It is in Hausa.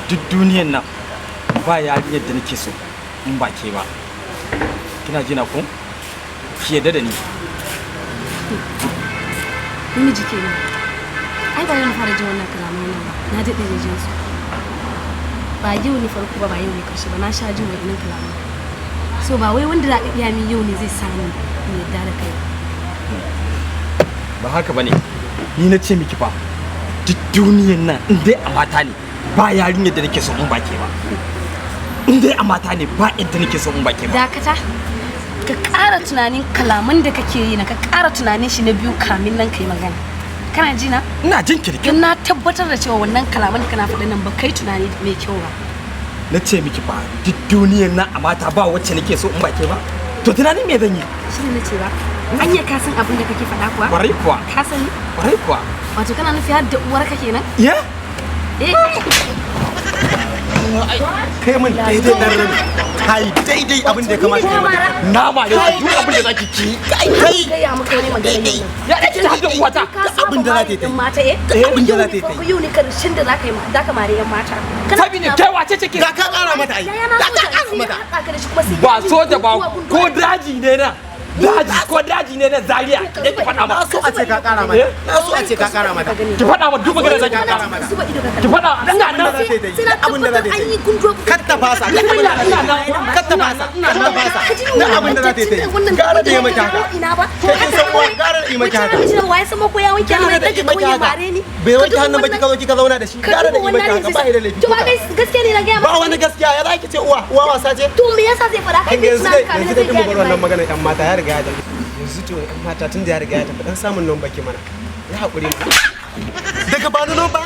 duk duniyar nan ba yarinyar da nake so in ba ke ba. Kina jina ko? Ki yadda da ni. Namiji kenan. Ai ba yana fara jin wannan kalamai nan ba. Na daɗe da jin su. Ba yau ne farko ba yau ne karshe ba, na sha jin wannan kalamai. So ba wai wanda za ka iya min yau ne zai sani in yadda da kai. Ba haka bane. Ni na ce miki fa duk duniyar nan in dai a mata ne ba yarinyar da nake so in ba ke ba. In dai a mata ne ba yadda nake so in ba ke ba. Dakata. Ka ƙara tunanin kalaman da kake yi na ka ƙara tunanin shi na biyu kamin nan kai magana. Kana ji na? Ina jin kirki. Don na tabbatar da cewa wannan kalaman da kana faɗa nan ba kai tunani mai kyau ba. Na ce miki fa duk duniyar nan a mata ba wacce nake so in ba ke ba. To tunanin me zan yi? Shi ne ce ba. Anya ka san abin da kake faɗa kuwa? Kwarai kuwa. Ka sani? Kwarai kuwa. Wato kana nufi har da uwarka kenan? Ya? Kai mun daidai dan rabi. Kai daidai abin da ya kamata kai mata. Nama ne duk abin da zaki ci. Kai ya maka wani magana ne. Ya dace ta hadda uwata. Abin da za ta yi. Mata eh? Abin da za ta yi. Yau ne karshen da zaka yi zaka mare yan mata. Sabi ne kai wace ce ke? Da ka ƙara mata ai. Da ka ƙara mata. Ba soja ba ko daji ne na. Daji ko daji ne na Zaria. Ki faɗa ma. Na so a ce ka ƙara mata. Na so a ce ka ƙara mata. Ki faɗa ma duk magana zaki ƙara mata. Ki faɗa ina nan abin da za ta yi. Kar ta fasa. Kar ta fasa. Kar ta fasa. Na abin da za ta yi. Gara da ya maki haka. Kai kin san uwa gara da yi maki haka. Waye sama ko ya wanke hannu da kike ya bare ni? Bai wanke hannun ba kika zo kika zauna da shi. Gara da yi maki haka ba da laifi. To ba gaskiya ne na ga ba wani gaskiya ya zaki ce uwa wasa ce. To me yasa zai fara kai yanzu tunan ka yanzu dai kin bar wannan magana yan mata ya riga ya tafi. Yanzu to yan mata tun da ya riga ya tafi dan samun nan baki mana. Ya hakuri mana. Daga bani nan ba.